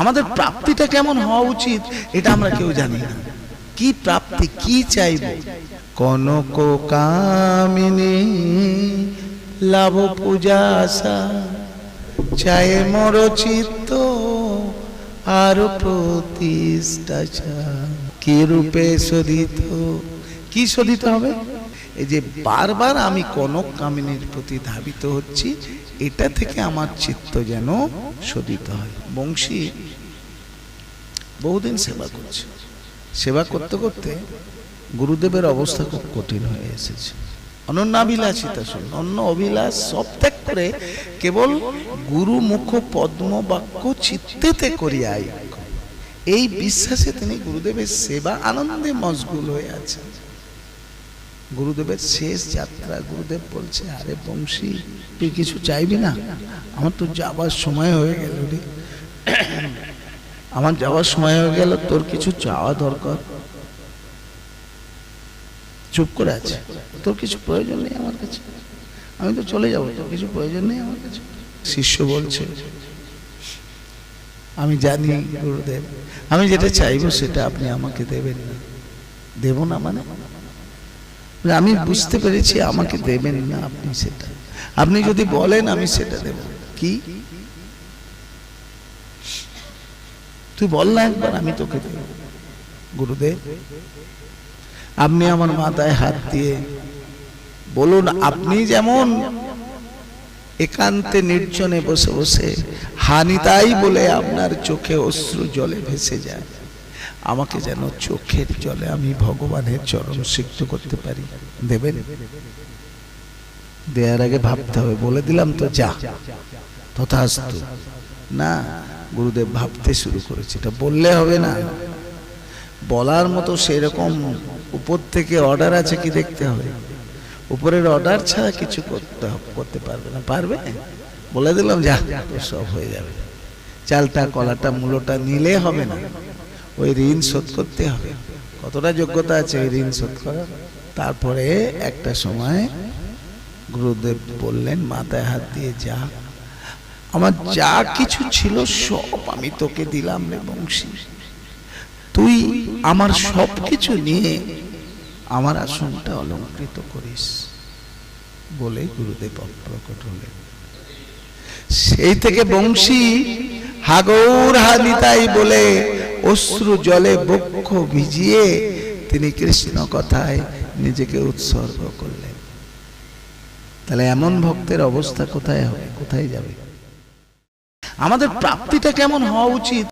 আমাদের প্রাপ্তিটা কেমন হওয়া উচিত এটা আমরা কেউ জানি না। কি প্রাপ্তি, কি চাইব? কনক কামিনী লাভ পূজা আশা, চায় মর চিত্ত আর প্রতিষ্ঠা। কি রূপে শোধিত? কি শোধিত হবে? এই যে বারবার আমি কনক কামিনীর প্রতি ধাবিত হচ্ছি, এটা থেকে আমার চিত্ত যেন শোধিত হয়। বংশী বহুদিন সেবা করছে। সেবা করতে করতে গুরুদেবের অবস্থা খুব কঠিন হয়ে এসেছে। অনন্যাভিলাষিতা, অন্য অভিলাষ সব ত্যাগ করে কেবল গুরু মুখ পদ্ম বাক্য চিত্তেতে করিয়াই, এই বিশ্বাসে তিনি গুরুদেবের সেবা আনন্দে মশগুল হয়ে আছেন। গুরুদেবের শেষ যাত্রা, গুরুদেব বলছে, আরে বংশী, তুই কিছু চাইবি না? আমার তো যাবার সময় হয়ে গেল রে, আমার যাওয়ার সময় হয়ে গেল, তোর কিছু চাওয়া দরকার। চুপ করে আছে, তোর কিছু প্রয়োজন নেই আমার কাছে, আমি তো চলে যাবো, তোর কিছু প্রয়োজন নেই আমার কাছে। শিষ্য বলছে, আমি জানি গুরুদেব, আমি যেটা চাইবো সেটা আপনি আমাকে দেবেন না। দেব না মানে আমি বুঝতে পেরেছি আমাকে দেবেন না আপনি, সেটা আপনি যদি বলেন আমি সেটা দেব। কি? তুই বল না একবার, আমি তোকে দেব। গুরুদেব, আপনি আমার মাথায় হাত দিয়ে বলুন, আপনি যেমন একান্তে নির্জনে বসে বসে হানিতাই বলে আপনার চোখে অশ্রু জলে ভেসে যায়, আমাকে যেন চোখের জলে আমি ভগবানের চরণ সিক্ত করতে পারি। দেবেন? দেয়ার আগে ভাবতে হবে। বলে দিলাম তো যা, তথাস্তু। না, গুরুদেব ভাবতে শুরু করেছে। এটা বললে হবে না, বলার মতো সেরকম উপর থেকে অর্ডার আছে কি দেখতে হবে। উপরের অর্ডার ছাড়া কিছু করতে পারবে না। পারবে? বলে দিলাম যা, সব হয়ে যাবে। চালটা কলাটা মূলটা নিলে হবে না, ওই ঋণ শোধ করতে হবে। কতটা যোগ্যতা আছে ওই ঋণ শোধ করার? তারপরে একটা সময় গুরুদেব বললেন, মাথায় হাত দিয়ে, যা, আমার যা কিছু ছিল সব আমি তোকে দিলাম রে বংশী, তুই আমার সব কিছু নিয়ে আমার আসনটা অলঙ্কৃত করিস। বলে গুরুদেব প্রকট হলেন। সেই থেকে বংশী হাগৌর হানিতাই বলে অশ্রু জলে বক্ষ ভিজিয়ে তিনি কৃষ্ণ কথায় নিজেকে উৎসর্গ করলেন। তাহলে এমন ভক্তের অবস্থা কোথায় হবে, কোথায় যাবে? আমাদের প্রাপ্তিটা কেমন হওয়া উচিত